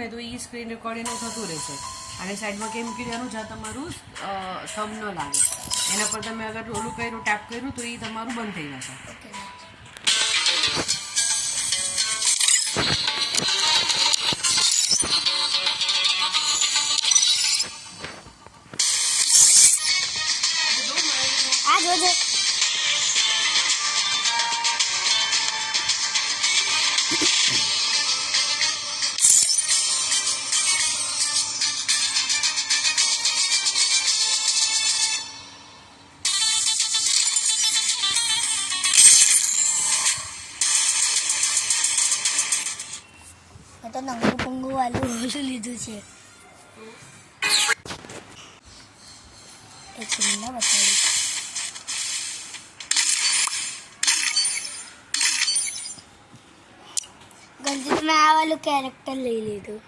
ને તો એ સ્ક્રીન રેકોર્ડિંગનું થતું રહેશે અને સાઈડમાં કેમ મૂકી દેવાનું જ્યાં તમારું થંબ ન લાગે એના પર તમે અગર ઓલું કર્યું ટેપ કર્યું તો એ તમારું બંધ થઈ જશે. આ જોજો તો નંગુ પંગુ વાળું ઓલું લીધું છે એક મિનિટ બતાવી ગંજી મેં આ વાળું કેરેક્ટર લઈ લીધું